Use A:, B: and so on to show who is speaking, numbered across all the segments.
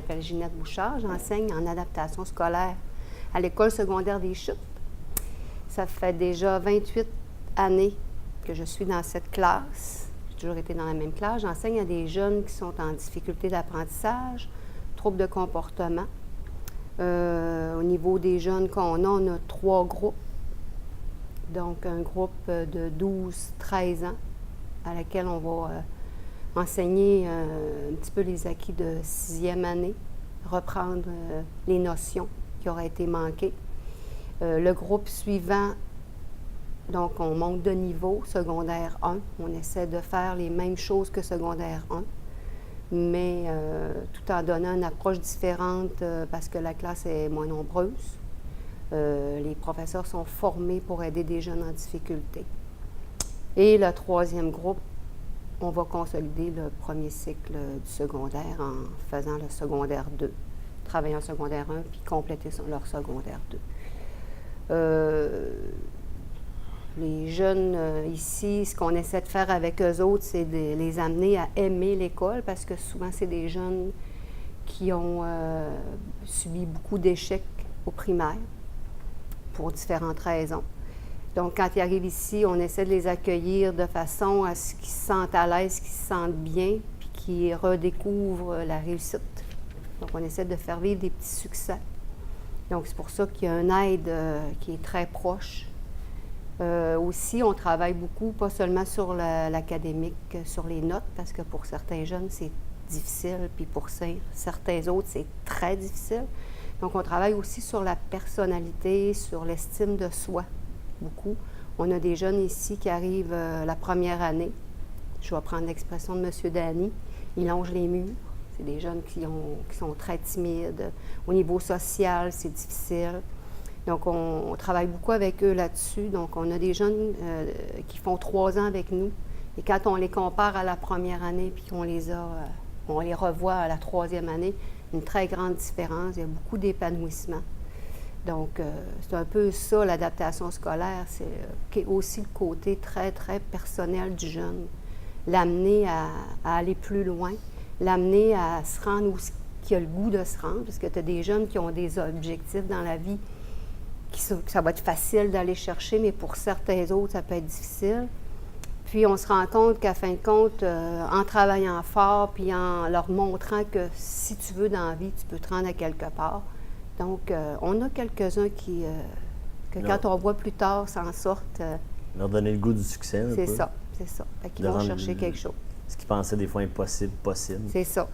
A: m'appelle Ginette Bouchard. J'enseigne en adaptation scolaire à l'École secondaire des Chutes. Ça fait déjà 28 années que je suis dans cette classe. J'ai toujours été dans la même classe. J'enseigne à des jeunes qui sont en difficulté d'apprentissage, troubles de comportement. Au niveau des jeunes qu'on a, on a 3 groupes. Donc, un groupe de 12-13 ans à laquelle on va enseigner un petit peu les acquis de 6e année, reprendre les notions qui auraient été manquées. Le groupe suivant, donc on monte de niveau, secondaire 1. On essaie de faire les mêmes choses que secondaire 1, mais tout en donnant une approche différente parce que la classe est moins nombreuse. Les professeurs sont formés pour aider des jeunes en difficulté. Et le 3e groupe, on va consolider le premier cycle du secondaire en faisant le secondaire 2, travailler en secondaire 1 puis compléter leur secondaire 2. Les jeunes ici, ce qu'on essaie de faire avec eux autres, c'est de les amener à aimer l'école parce que souvent, c'est des jeunes qui ont subi beaucoup d'échecs au primaire pour différentes raisons. Donc, quand ils arrivent ici, on essaie de les accueillir de façon à ce qu'ils se sentent à l'aise, qu'ils se sentent bien, puis qu'ils redécouvrent la réussite. Donc, on essaie de faire vivre des petits succès. Donc, c'est pour ça qu'il y a une aide qui est très proche. Aussi, on travaille beaucoup, pas seulement sur l'académique, sur les notes, parce que pour certains jeunes, c'est difficile, puis pour certains autres, c'est très difficile. Donc, on travaille aussi sur la personnalité, sur l'estime de soi, beaucoup. On a des jeunes ici qui arrivent la première année. Je vais prendre l'expression de M. Dany. Ils longent les murs. C'est des jeunes qui sont très timides. Au niveau social, c'est difficile. Donc, on travaille beaucoup avec eux là-dessus. Donc, on a des jeunes qui font 3 ans avec nous. Et quand on les compare à la première année, puis qu'on on les revoit à la 3e année, une très grande différence. Il y a beaucoup d'épanouissement. Donc, c'est un peu ça, l'adaptation scolaire. C'est aussi le côté très, très personnel du jeune. L'amener à aller plus loin, l'amener à se rendre où il a le goût de se rendre, parce que tu as des jeunes qui ont des objectifs dans la vie ça va être facile d'aller chercher, mais pour certains autres, ça peut être difficile. Puis, on se rend compte qu'à fin de compte, en travaillant fort, puis en leur montrant que si tu veux dans la vie, tu peux te rendre à quelque part. Donc, on a quelques-uns que quand on voit plus tard, s'en sortent.
B: Leur donner le goût du succès, un peu.
A: C'est ça. Fait qu'ils vont chercher quelque chose.
B: Ce qu'ils pensaient des fois impossible, possible.
A: C'est ça.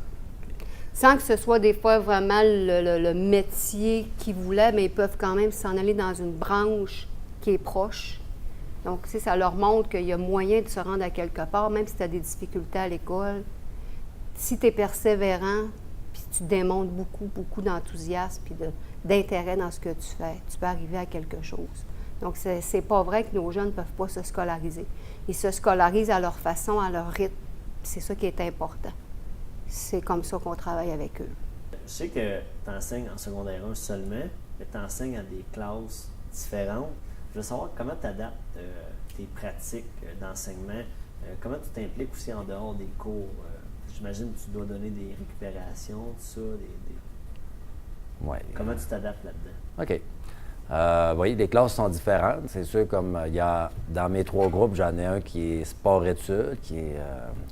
A: Sans que ce soit des fois vraiment le métier qu'ils voulaient, mais ils peuvent quand même s'en aller dans une branche qui est proche. Donc, ça leur montre qu'il y a moyen de se rendre à quelque part, même si tu as des difficultés à l'école. Si tu es persévérant, puis tu démontres beaucoup d'enthousiasme puis d'intérêt dans ce que tu fais, tu peux arriver à quelque chose. Donc, c'est pas vrai que nos jeunes ne peuvent pas se scolariser. Ils se scolarisent à leur façon, à leur rythme. C'est ça qui est important. C'est comme ça qu'on travaille avec eux.
B: Je sais que tu enseignes en secondaire 1 seulement, mais tu enseignes à des classes différentes. Je veux savoir comment tu adaptes tes pratiques d'enseignement. Comment tu t'impliques aussi en dehors des cours? J'imagine que tu dois donner des récupérations, tout ça.
C: Ouais.
B: Comment tu t'adaptes là-dedans?
C: OK. Oui, les classes sont différentes. C'est sûr, comme il y a dans mes 3 groupes, j'en ai un qui est sport-études, qui est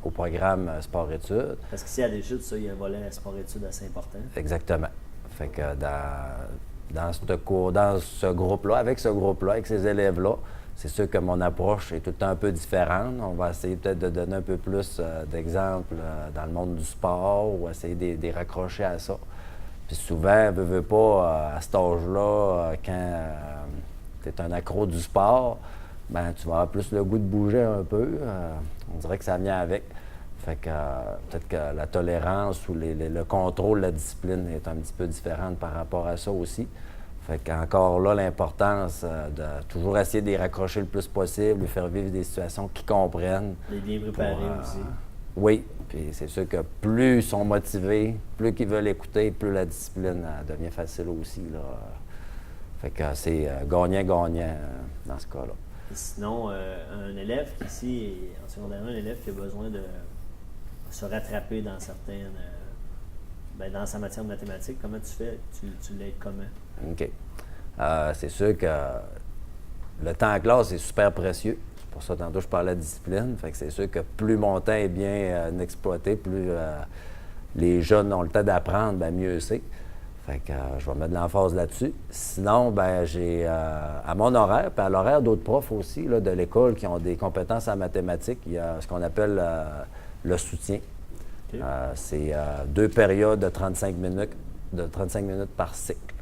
C: au programme sport-études.
B: Parce qu'ici, à Deschutes, il y a un volet sport-études assez important.
C: Exactement. Fait que dans ce groupe-là, avec ces élèves-là, c'est sûr que mon approche est tout le temps un peu différente. On va essayer peut-être de donner un peu plus d'exemples dans le monde du sport ou essayer de les raccrocher à ça. Puis souvent, veux pas, à cet âge-là, quand tu es un accro du sport, ben tu vas avoir plus le goût de bouger un peu. On dirait que ça vient avec. Fait que peut-être que la tolérance ou le contrôle, la discipline est un petit peu différente par rapport à ça aussi. Fait qu'encore là, l'importance de toujours essayer de les raccrocher le plus possible, de faire vivre des situations qu'ils comprennent.
B: Les bien préparés aussi.
C: Oui, puis c'est sûr que plus ils sont motivés, plus qu'ils veulent écouter, plus la discipline devient facile aussi, là. Fait que c'est gagnant-gagnant dans ce cas-là.
B: Et sinon, un élève qui ici, en secondaire 1, un élève qui a besoin de se rattraper dans certaines dans sa matière de mathématiques, comment tu fais? Tu l'aides comment?
C: OK. C'est sûr que le temps en classe est super précieux. C'est pour ça que tantôt je parlais de discipline. Fait que c'est sûr que plus mon temps est bien exploité, plus les jeunes ont le temps d'apprendre, bien mieux c'est. Fait que je vais mettre de l'emphase là-dessus. Sinon, ben j'ai à mon horaire, puis à l'horaire d'autres profs aussi là, de l'école qui ont des compétences en mathématiques, il y a ce qu'on appelle le soutien. Okay. C'est 2 périodes de 35 minutes par cycle.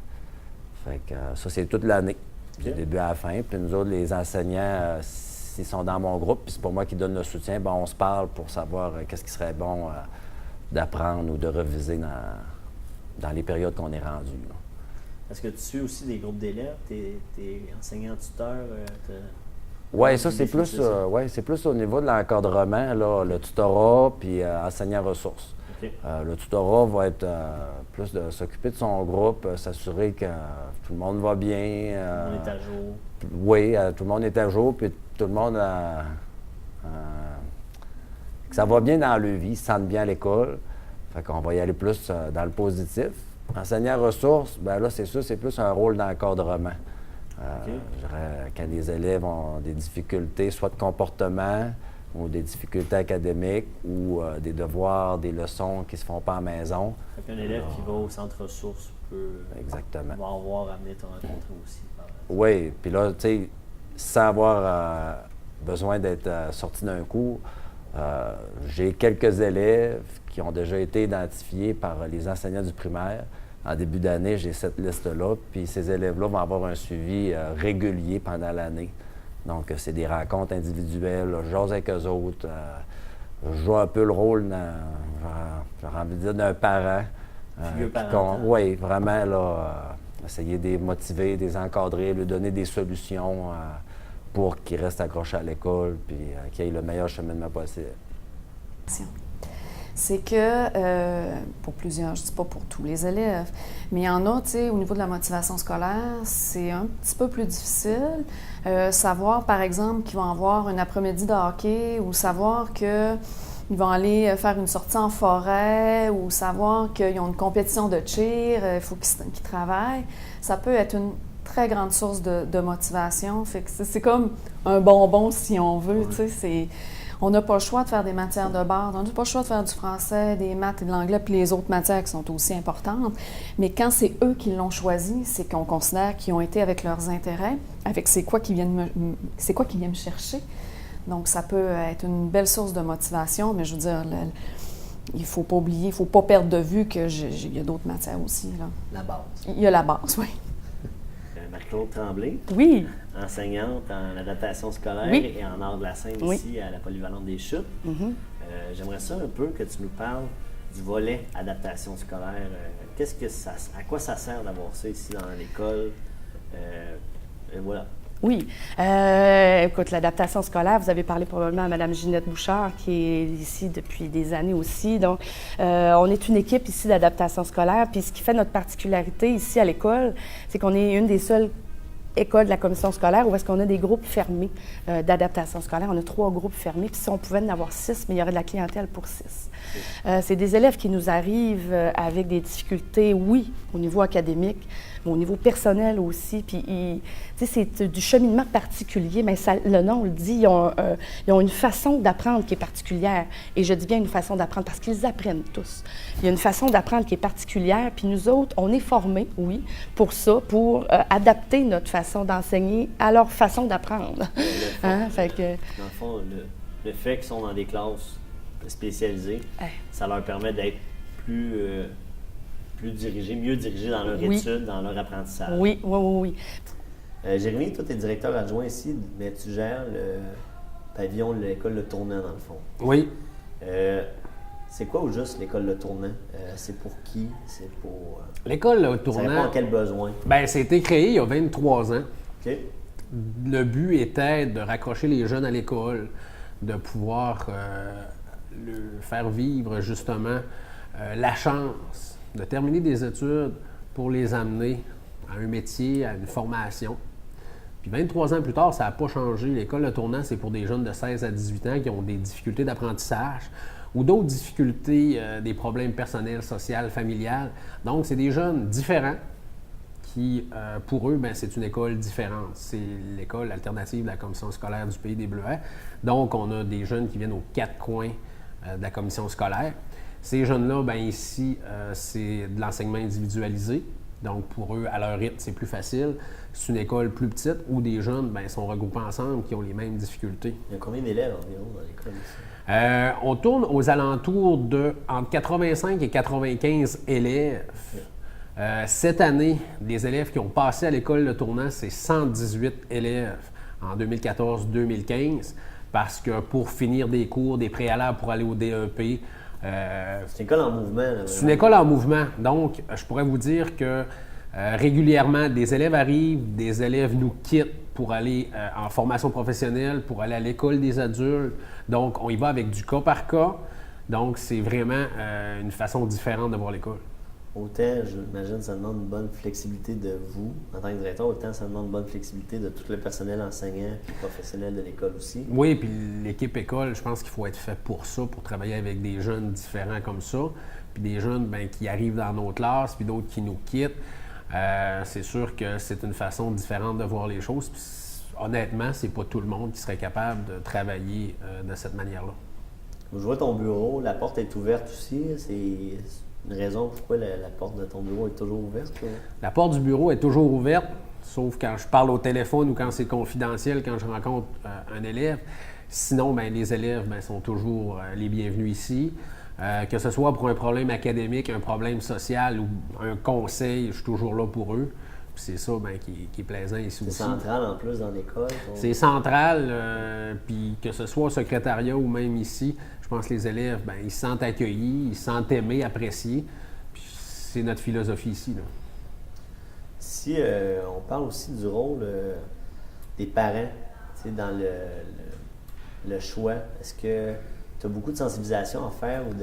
C: Fait que ça, c'est toute l'année, du début à la fin. Puis nous autres, les enseignants, s'ils sont dans mon groupe, puis c'est pour moi qui donne le soutien, ben on se parle pour savoir qu'est-ce qui serait bon d'apprendre ou de reviser dans les périodes qu'on est rendu.
B: Est-ce que tu suis aussi des groupes d'élèves? T'es enseignant-tuteur?
C: Oui, ça, c'est plus, c'est plus au niveau de l'encadrement, là, le tutorat puis enseignant ressources. Okay. Le tutorat va être plus de s'occuper de son groupe, s'assurer que tout le monde va bien.
B: Tout le monde est à jour.
C: Oui, tout le monde est à jour, puis tout le monde que ça va bien dans leur vie, ils se sentent bien à l'école. Fait qu'on va y aller plus dans le positif. Enseignant ressources, bien là, c'est sûr, c'est plus un rôle d'encadrement. Okay. Je dirais, quand les élèves ont des difficultés, soit de comportement, ou des difficultés académiques, ou des devoirs, des leçons qui ne se font pas à la maison.
B: Fait qu'un élève qui va au centre ressources peut
C: exactement.
B: Va avoir amené te rencontrer aussi.
C: Oui, puis là, tu sais, sans avoir besoin d'être sorti d'un cours, j'ai quelques élèves qui ont déjà été identifiés par les enseignants du primaire. En début d'année, j'ai cette liste-là, puis ces élèves-là vont avoir un suivi régulier pendant l'année. Donc, c'est des rencontres individuelles, je jase avec eux autres, je joue un peu le rôle, j'aurais envie de dire, d'un parent. Oui, vraiment, là, essayer de les motiver, de les encadrer, lui donner des solutions pour qu'ils restent accrochés à l'école, puis qu'ils aient le meilleur cheminement possible.
D: C'est que, pour plusieurs, je ne dis pas pour tous les élèves, mais il y en a, tu sais, au niveau de la motivation scolaire, c'est un petit peu plus difficile. Savoir, par exemple, qu'ils vont avoir un après-midi de hockey ou savoir qu'ils vont aller faire une sortie en forêt ou savoir qu'ils ont une compétition de cheer, il faut qu'ils travaillent, ça peut être une très grande source de motivation. Fait que c'est comme un bonbon, si on veut, tu sais, on n'a pas le choix de faire des matières de base, on n'a pas le choix de faire du français, des maths et de l'anglais, puis les autres matières qui sont aussi importantes. Mais quand c'est eux qui l'ont choisi, c'est qu'on considère qu'ils ont été avec leurs intérêts, avec c'est quoi qu'ils viennent me chercher. Donc, ça peut être une belle source de motivation, mais je veux dire, il ne faut pas oublier, il ne faut pas perdre de vue qu'il y a d'autres matières aussi. Là.
B: La base. Il
D: y a la base, oui.
B: Marie-Claude Tremblay.
D: Oui.
B: Enseignante en adaptation scolaire et en art de la scène ici à la Polyvalente des Chutes. Mm-hmm. J'aimerais ça un peu que tu nous parles du volet adaptation scolaire. À quoi ça sert d'avoir ça ici dans l'école? Et voilà.
E: Oui. Écoute, l'adaptation scolaire, vous avez parlé probablement à Mme Ginette Bouchard, qui est ici depuis des années aussi. Donc, on est une équipe ici d'adaptation scolaire. Puis, ce qui fait notre particularité ici à l'école, c'est qu'on est une des seules écoles de la commission scolaire où est-ce qu'on a des groupes fermés d'adaptation scolaire. On a 3 groupes fermés. Puis, si on pouvait en avoir 6, mais il y aurait de la clientèle pour 6. C'est des élèves qui nous arrivent avec des difficultés, oui, au niveau académique, mais au niveau personnel aussi. Puis, c'est du cheminement particulier, mais ça, le nom le dit, ils ont une façon d'apprendre qui est particulière. Et je dis bien une façon d'apprendre parce qu'ils apprennent tous. Il y a une façon d'apprendre qui est particulière, puis nous autres, on est formés, oui, pour ça, pour adapter notre façon d'enseigner à leur façon d'apprendre.
B: Fait que, dans le fond, le fait qu'ils sont dans des classes spécialisées, ça leur permet d'être plus dirigés, mieux dirigés dans leur étude, dans leur apprentissage.
E: Oui.
B: Jérémy, toi, tu es directeur adjoint ici, mais tu gères le pavillon de l'école Le Tournant, dans le fond.
F: Oui.
B: C'est quoi au juste l'école Le Tournant? C'est pour qui? C'est pour...
F: L'école Le Tournant...
B: Ça répond à quel besoin?
F: Bien, ça a été créé il y a 23 ans.
B: OK.
F: Le but était de raccrocher les jeunes à l'école, de pouvoir faire vivre, justement, la chance de terminer des études pour les amener à un métier, à une formation. Puis 23 ans plus tard, ça n'a pas changé. L'école Le Tournant, c'est pour des jeunes de 16 à 18 ans qui ont des difficultés d'apprentissage ou d'autres difficultés, des problèmes personnels, sociaux, familiales. Donc, c'est des jeunes différents qui, pour eux, c'est une école différente. C'est l'école alternative de la commission scolaire du Pays des Bleuets. Donc, on a des jeunes qui viennent aux 4 coins de la commission scolaire. Ces jeunes-là, ici, c'est de l'enseignement individualisé. Donc, pour eux, à leur rythme, c'est plus facile. C'est une école plus petite où des jeunes sont regroupés ensemble qui ont les mêmes difficultés.
B: Il y a combien d'élèves environ dans l'école ici?
F: On tourne aux alentours de entre 85 et 95 élèves. Cette année, les élèves qui ont passé à l'école de tournant, c'est 118 élèves en 2014-2015 parce que pour finir des cours, des préalables pour aller au DEP,
B: c'est une école en mouvement. Là,
F: c'est une école en mouvement. Donc, je pourrais vous dire que régulièrement, des élèves arrivent, des élèves nous quittent pour aller en formation professionnelle, pour aller à l'école des adultes. Donc, on y va avec du cas par cas. Donc, c'est vraiment une façon différente de voir l'école.
B: Autant, j'imagine, ça demande une bonne flexibilité de vous, en tant que directeur, autant ça demande une bonne flexibilité de tout le personnel enseignant et professionnel de l'école aussi.
F: Oui, puis l'équipe école, je pense qu'il faut être fait pour ça, pour travailler avec des jeunes différents comme ça, puis des jeunes qui arrivent dans nos classes, puis d'autres qui nous quittent. C'est sûr que c'est une façon différente de voir les choses. Puis, honnêtement, c'est pas tout le monde qui serait capable de travailler de cette manière-là.
B: Je vois ton bureau, la porte est ouverte aussi. C'est une raison pourquoi la porte de ton bureau est toujours ouverte? Ou?
F: La porte du bureau est toujours ouverte, sauf quand je parle au téléphone ou quand c'est confidentiel, quand je rencontre un élève. Sinon, les élèves sont toujours les bienvenus ici. Que ce soit pour un problème académique, un problème social ou un conseil, je suis toujours là pour eux. Puis c'est ça qui est plaisant ici aussi.
B: C'est central en plus dans l'école?
F: C'est central, puis que ce soit au secrétariat ou même ici, je pense que les élèves, ils se sentent accueillis, ils se sentent aimés, appréciés. Puis c'est notre philosophie ici. Là.
B: Si on parle aussi du rôle des parents dans le choix, est-ce que tu as beaucoup de sensibilisation à faire ou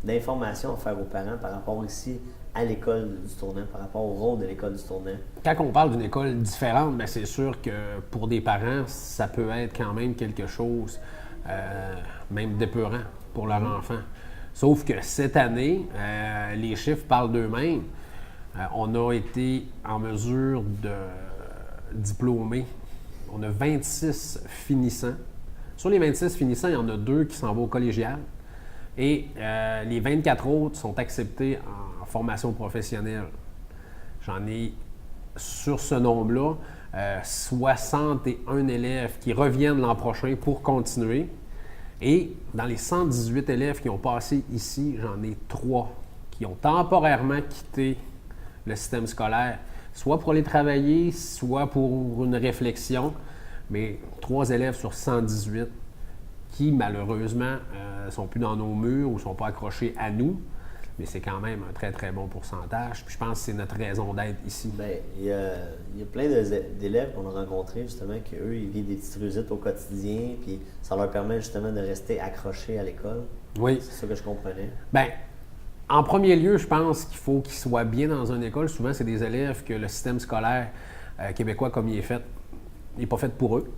B: d'informations à faire aux parents par rapport ici à l'école du tournant, par rapport au rôle de l'école du tournant?
F: Quand on parle d'une école différente, c'est sûr que pour des parents, ça peut être quand même quelque chose, même d'épeurant pour leur enfant. Sauf que cette année, les chiffres parlent d'eux-mêmes. On a été en mesure de diplômer. On a 26 finissants. Sur les 26 finissants, il y en a 2 qui s'en vont au collégial. Et les 24 autres sont acceptés en formation professionnelle. J'en ai, sur ce nombre-là, 61 élèves qui reviennent l'an prochain pour continuer. Et dans les 118 élèves qui ont passé ici, j'en ai 3 qui ont temporairement quitté le système scolaire, soit pour aller travailler, soit pour une réflexion. Mais 3 élèves sur 118 qui, malheureusement, ne sont plus dans nos murs ou ne sont pas accrochés à nous. Mais c'est quand même un très, très bon pourcentage. Puis je pense que c'est notre raison d'être ici.
B: Il y a plein d'élèves qu'on a rencontrés, justement, qu'eux, ils vivent des petites réussites au quotidien, puis ça leur permet, justement, de rester accrochés à l'école.
F: Oui.
B: C'est ça que je comprenais.
F: En premier lieu, je pense qu'il faut qu'ils soient bien dans une école. Souvent, c'est des élèves que le système scolaire québécois, comme il est fait, n'est pas fait pour eux.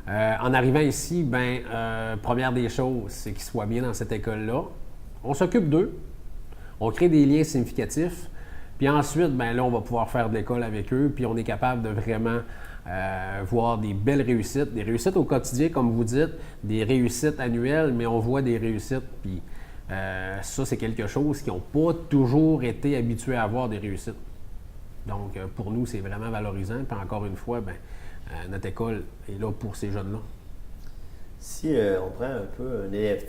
F: En arrivant ici, première des choses, c'est qu'ils soient bien dans cette école-là. On s'occupe d'eux. On crée des liens significatifs. Puis ensuite, là, on va pouvoir faire de l'école avec eux. Puis on est capable de vraiment voir des belles réussites. Des réussites au quotidien, comme vous dites, des réussites annuelles, mais on voit des réussites. Puis ça, c'est quelque chose qui n'ont pas toujours été habitués à avoir des réussites. Donc, pour nous, c'est vraiment valorisant. Puis encore une fois, notre école est là pour ces jeunes-là.
B: Si on prend un peu un élève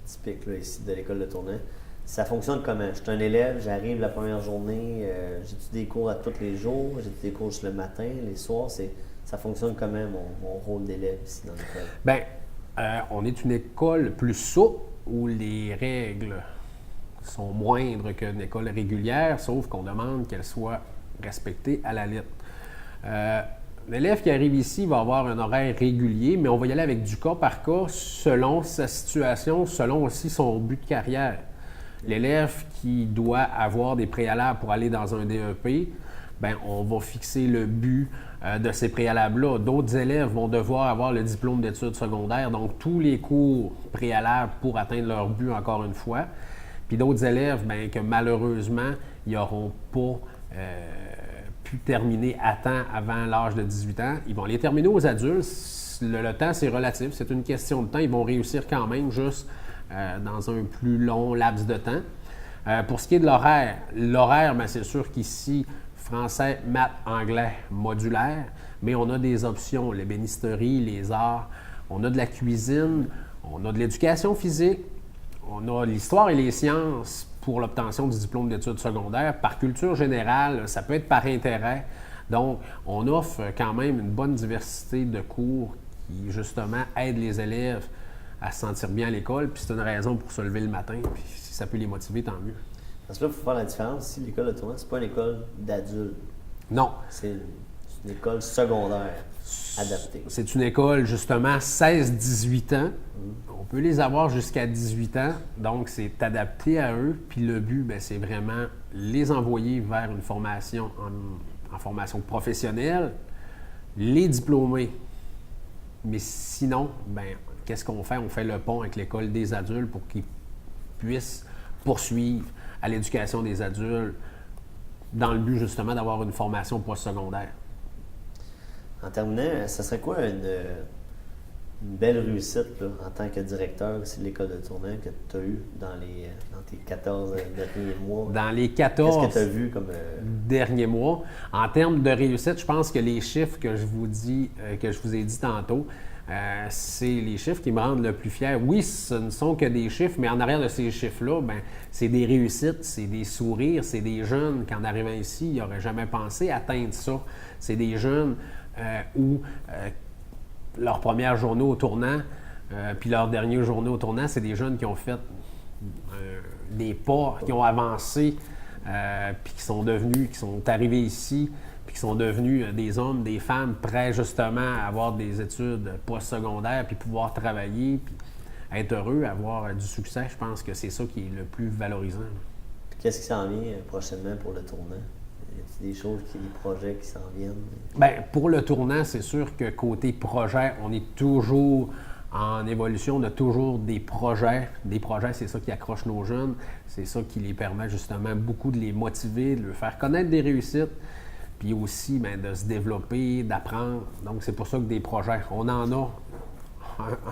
B: typique là, ici de l'école de Tournant, ça fonctionne comment? Je suis un élève, j'arrive la première journée, j'ai-tu des cours à tous les jours, j'ai-tu des cours juste le matin, les soirs? Ça fonctionne comment mon rôle d'élève ici dans l'école?
F: On est une école plus souple où les règles sont moindres qu'une école régulière, sauf qu'on demande qu'elles soient respectées à la lettre. L'élève qui arrive ici va avoir un horaire régulier, mais on va y aller avec du cas par cas selon sa situation, selon aussi son but de carrière. L'élève qui doit avoir des préalables pour aller dans un DEP, on va fixer le but de ces préalables-là. D'autres élèves vont devoir avoir le diplôme d'études secondaires, donc tous les cours préalables pour atteindre leur but, encore une fois. Puis d'autres élèves, bien, que malheureusement, ils n'auront pas pu terminer à temps avant l'âge de 18 ans. Ils vont les terminer aux adultes. Le temps, c'est relatif. C'est une question de temps. Ils vont réussir quand même, juste dans un plus long laps de temps. Pour ce qui est de l'horaire, bien, c'est sûr qu'ici, français, maths, anglais, modulaire, mais on a des options, l'ébénisterie, les arts, on a de la cuisine, on a de l'éducation physique, on a l'histoire et les sciences pour l'obtention du diplôme d'études secondaires. Par culture générale, ça peut être par intérêt. Donc, on offre quand même une bonne diversité de cours qui, justement, aident les élèves à se sentir bien à l'école. Puis c'est une raison pour se lever le matin. Puis si ça peut les motiver, tant mieux.
B: Parce que là, il faut faire la différence. Ici, l'école de tournant, c'est pas une école d'adultes.
F: Non.
B: C'est une école secondaire adaptée.
F: C'est une école, justement, 16-18 ans. On peut les avoir jusqu'à 18 ans. Donc, c'est adapté à eux. Puis le but, bien, c'est vraiment les envoyer vers une formation en formation professionnelle, les diplômer. Mais sinon, bien, qu'est-ce qu'on fait? On fait le pont avec l'école des adultes pour qu'ils puissent poursuivre à l'éducation des adultes dans le but, justement, d'avoir une formation postsecondaire.
B: En terminant, ça serait quoi une belle réussite là, en tant que directeur aussi de l'école de tournant que tu as eu dans tes 14 derniers mois?
F: Dans les 14
B: qu'est-ce que tu as vu comme
F: derniers mois, en termes de réussite, je pense que les chiffres que je vous ai dit tantôt, c'est les chiffres qui me rendent le plus fier. Oui, ce ne sont que des chiffres, mais en arrière de ces chiffres-là, bien, c'est des réussites, c'est des sourires, c'est des jeunes qu'en arrivant ici, ils n'auraient jamais pensé atteindre ça. C'est des jeunes où leur première journée au tournant, puis leur dernière journée au tournant, c'est des jeunes qui ont fait des pas, qui ont avancé, puis qui sont arrivés ici, puis qui sont devenus des hommes, des femmes prêts justement à avoir des études postsecondaires, puis pouvoir travailler, puis être heureux, avoir du succès. Je pense que c'est ça qui est le plus valorisant.
B: Puis qu'est-ce qui s'en vient prochainement pour le tournant? Y a-t-il des choses, des projets qui s'en viennent?
F: Bien, pour le tournant, c'est sûr que côté projet, on est toujours en évolution. On a toujours des projets. Des projets, c'est ça qui accroche nos jeunes. C'est ça qui les permet justement beaucoup de les motiver, de leur faire connaître des réussites, puis aussi bien, de se développer, d'apprendre. Donc, c'est pour ça que des projets, on en a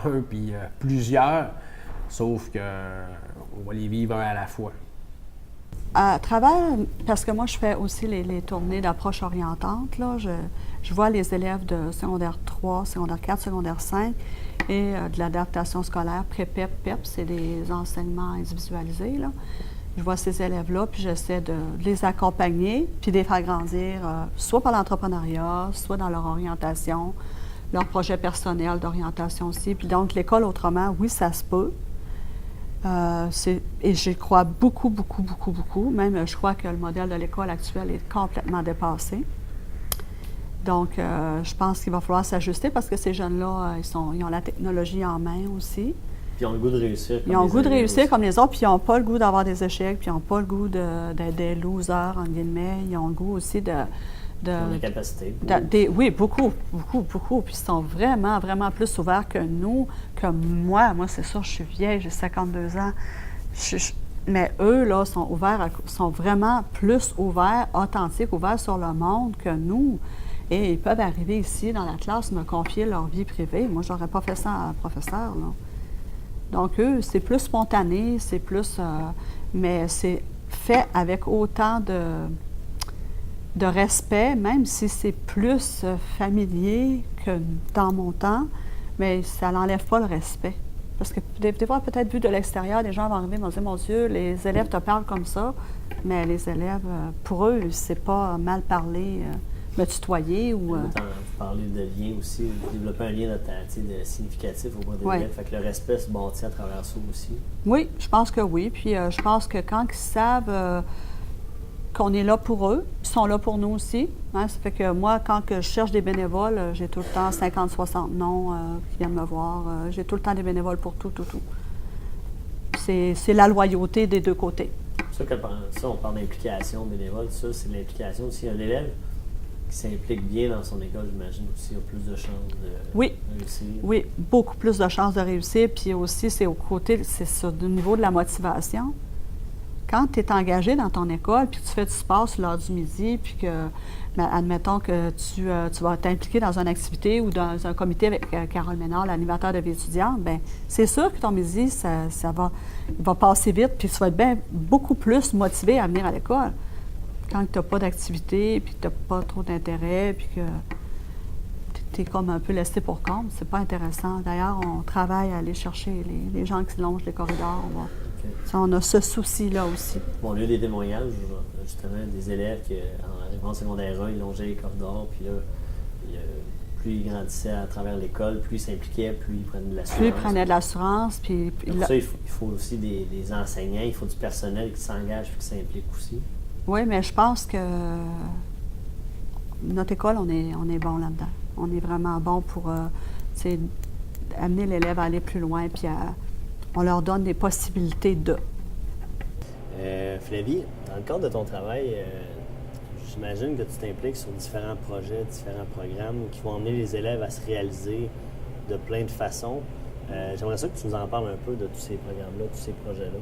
F: un puis plusieurs, sauf qu'on va les vivre un à la fois.
G: À travers, parce que moi, je fais aussi les tournées d'approche orientante, là, je vois les élèves de secondaire 3, secondaire 4, secondaire 5 et de l'adaptation scolaire, pré-PEP, PEP, c'est des enseignements individualisés, là. Je vois ces élèves-là, puis j'essaie de les accompagner, puis de les faire grandir, soit par l'entrepreneuriat, soit dans leur orientation, leur projet personnel d'orientation aussi. Puis donc, l'école autrement, oui, ça se peut. Et j'y crois beaucoup, beaucoup, beaucoup, beaucoup. Même, je crois que le modèle de l'école actuelle est complètement dépassé. Donc, je pense qu'il va falloir s'ajuster parce que ces jeunes-là, ils ont la technologie en main aussi.
B: Puis ils ont le goût de réussir.
G: Ils ont le goût de réussir comme les autres, puis ils n'ont pas le goût d'avoir des échecs, puis ils n'ont pas le goût d'être des losers, en guillemets. Ils ont le goût aussi de
B: Ils ont la capacité.
G: Oui, beaucoup, beaucoup, beaucoup. Puis ils sont vraiment, vraiment plus ouverts que nous, que moi. Moi, c'est sûr, je suis vieille, j'ai 52 ans. Mais eux, là, sont vraiment plus ouverts, authentiques, ouverts sur le monde que nous. Et ils peuvent arriver ici, dans la classe, me confier leur vie privée. Moi, je n'aurais pas fait ça à un professeur, là. Donc, eux, c'est plus spontané, c'est plus... mais c'est fait avec autant de respect, même si c'est plus familier que dans mon temps, mais ça n'enlève pas le respect. Parce que des fois, peut-être vu de l'extérieur, les gens vont arriver et vont dire « Mon Dieu, les élèves te parlent comme ça », mais les élèves, pour eux, c'est pas mal parler, me tutoyer ou...
B: Vous parlez de lien aussi, développer un lien de significatif auprès des élèves, fait que le respect se bâtit à travers ça aussi.
G: Oui, je pense que oui, puis je pense que quand ils savent... qu'on est là pour eux, ils sont là pour nous aussi. Hein? Ça fait que moi, quand je cherche des bénévoles, j'ai tout le temps 50-60 noms qui viennent me voir. J'ai tout le temps des bénévoles pour tout. C'est la loyauté des deux côtés.
B: Ça, on parle d'implication bénévole, ça, c'est de l'implication aussi. Un élève qui s'implique bien dans son école, j'imagine aussi, a plus de chances de
G: Oui.
B: réussir.
G: Oui, beaucoup plus de chances de réussir. Puis aussi, c'est au niveau de la motivation. Quand tu es engagé dans ton école, puis que tu fais du sport sur l'heure du midi, puis que, admettons que tu vas t'impliquer dans une activité ou dans un comité avec Carole Ménard, l'animateur de vie étudiante, bien, c'est sûr que ton midi, il va passer vite, puis tu vas être beaucoup plus motivé à venir à l'école. Quand tu n'as pas d'activité, puis que tu n'as pas trop d'intérêt, puis que tu es comme un peu laissé pour compte, c'est pas intéressant. D'ailleurs, on travaille à aller chercher les gens qui longent les corridors. On a ce souci-là aussi.
B: Bon, on a eu des témoignages, justement, des élèves qui, en arrivant en secondaire 1, ils longeaient les corridors, puis là, plus ils grandissaient à travers l'école, plus ils s'impliquaient, plus ils prenaient de l'assurance.
G: Plus ils prenaient de l'assurance, puis...
B: Pour ça, il faut aussi des enseignants, il faut du personnel qui s'engage et qui s'implique aussi.
G: Oui, mais je pense que notre école, on est bon là-dedans. On est vraiment bon pour amener l'élève à aller plus loin, puis on leur donne des possibilités de.
B: Flavie, dans le cadre de ton travail, j'imagine que tu t'impliques sur différents projets, différents programmes qui vont emmener les élèves à se réaliser de plein de façons. J'aimerais ça que tu nous en parles un peu de tous ces programmes-là, tous ces projets-là.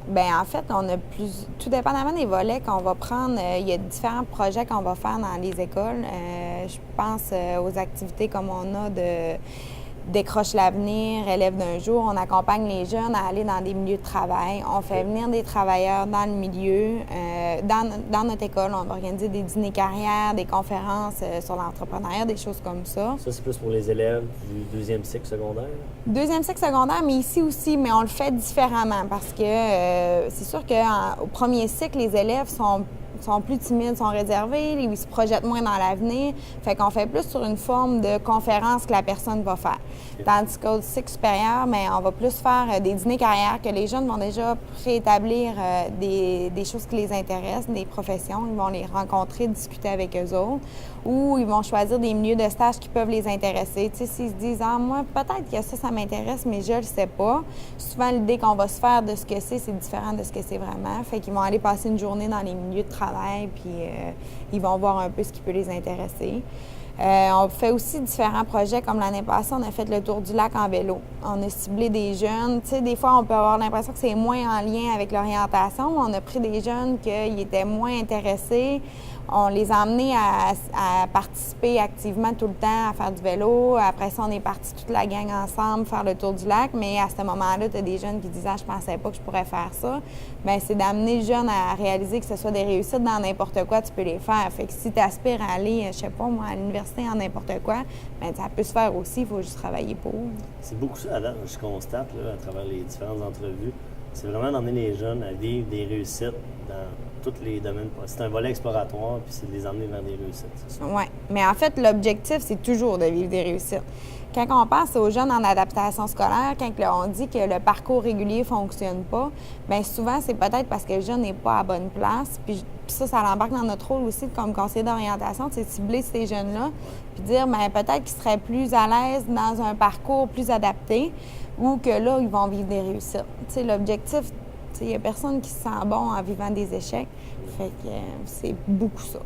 H: Bien, en fait, on a tout dépendamment des volets qu'on va prendre, il y a différents projets qu'on va faire dans les écoles. Je pense aux activités comme on a de Décroche l'avenir, élève d'un jour. On accompagne les jeunes à aller dans des milieux de travail. On fait venir des travailleurs dans le milieu. Dans notre école, on va organiser des dîners carrières, des conférences sur l'entrepreneuriat, des choses comme ça.
B: Ça, c'est plus pour les élèves du deuxième cycle secondaire?
H: Deuxième cycle secondaire, mais ici aussi, mais on le fait différemment parce que c'est sûr qu'au premier cycle, les élèves sont plus timides, sont réservés, ils se projettent moins dans l'avenir. Fait qu'on fait plus sur une forme de conférence que la personne va faire. Tandis qu'au cycle supérieur, mais on va plus faire des dîners carrières que les jeunes vont déjà préétablir des choses qui les intéressent, des professions. Ils vont les rencontrer, discuter avec eux autres. Ou ils vont choisir des milieux de stage qui peuvent les intéresser. Tu sais, s'ils se disent « Ah, moi, peut-être que ça m'intéresse, mais je le sais pas », souvent, l'idée qu'on va se faire de ce que c'est différent de ce que c'est vraiment. Fait qu'ils vont aller passer une journée dans les milieux de travail, puis ils vont voir un peu ce qui peut les intéresser. On fait aussi différents projets, comme l'année passée, on a fait le tour du lac en vélo. On a ciblé des jeunes. Tu sais, des fois, on peut avoir l'impression que c'est moins en lien avec l'orientation. On a pris des jeunes qui étaient moins intéressés. On les a amenés à participer activement tout le temps, à faire du vélo. Après ça, on est partis toute la gang ensemble faire le tour du lac. Mais à ce moment-là, tu as des jeunes qui disaient « Ah, je pensais pas que je pourrais faire ça ». Bien, c'est d'amener le jeune à réaliser que ce soit des réussites dans n'importe quoi, tu peux les faire. Fait que si tu aspires à aller, je sais pas moi, à l'université en n'importe quoi, bien, ça peut se faire aussi, il faut juste travailler pour.
B: C'est beaucoup ça, Adam, je constate là, à travers les différentes entrevues. C'est vraiment d'emmener les jeunes à vivre des réussites dans tous les domaines. C'est un volet exploratoire, puis c'est de les emmener vers des réussites.
H: Oui, mais en fait, l'objectif, c'est toujours de vivre des réussites. Quand on pense aux jeunes en adaptation scolaire, quand on dit que le parcours régulier ne fonctionne pas, bien souvent, c'est peut-être parce que le jeune n'est pas à bonne place. Puis ça l'embarque dans notre rôle aussi comme conseiller d'orientation, c'est de cibler ces jeunes-là, puis dire, bien peut-être qu'ils seraient plus à l'aise dans un parcours plus adapté ou que là, ils vont vivre des réussites. Tu sais, l'objectif, il n'y a personne qui se sent bon en vivant des échecs. Fait que c'est beaucoup ça.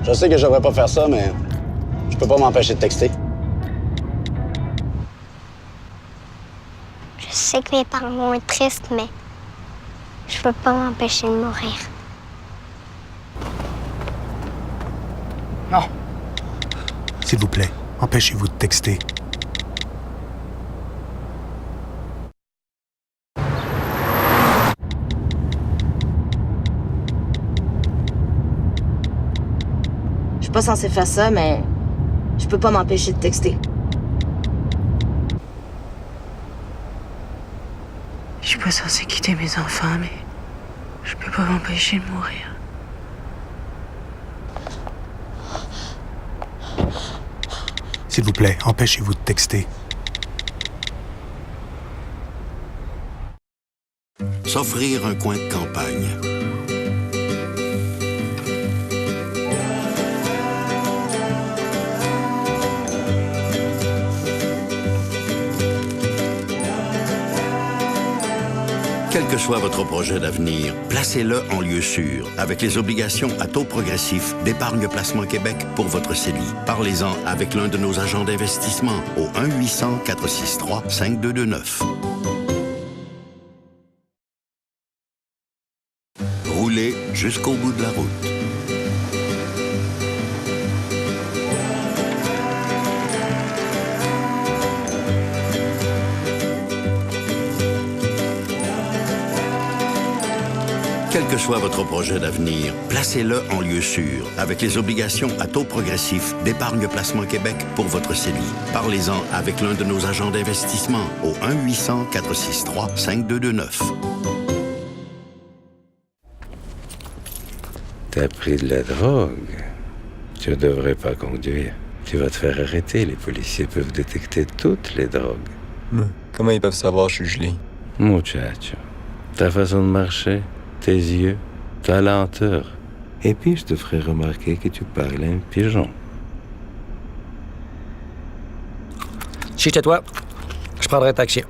I: Je sais que je devrais pas faire ça, mais je peux pas m'empêcher de texter.
J: Je sais que mes parents vont être tristes, mais je peux pas m'empêcher de mourir.
K: Non. S'il vous plaît, empêchez-vous de texter.
L: Je suis pas censé faire ça, mais je peux pas m'empêcher de texter.
M: Je suis pas censée quitter mes enfants, mais je peux pas m'empêcher de mourir.
K: S'il vous plaît, empêchez-vous de texter.
N: S'offrir un coin de campagne. Quel que soit votre projet d'avenir, placez-le en lieu sûr avec les obligations à taux progressif d'Épargne Placement Québec pour votre CELI. Parlez-en avec l'un de nos agents d'investissement au 1-800-463-5229. Roulez jusqu'au bout de la route. Quel que soit votre projet d'avenir, placez-le en lieu sûr avec les obligations à taux progressif d'Épargne Placement Québec pour votre CELI. Parlez-en avec l'un de nos agents d'investissement au 1-800-463-5229.
O: T'as pris de la drogue. Tu ne devrais pas conduire. Tu vas te faire arrêter. Les policiers peuvent détecter toutes les drogues.
P: Mais comment ils peuvent savoir que je suis gelé?
O: Muchacho, ta façon de marcher, tes yeux, ta lenteur. Et puis, je te ferai remarquer que tu parles à un pigeon.
Q: Chez toi, je prendrai un taxi.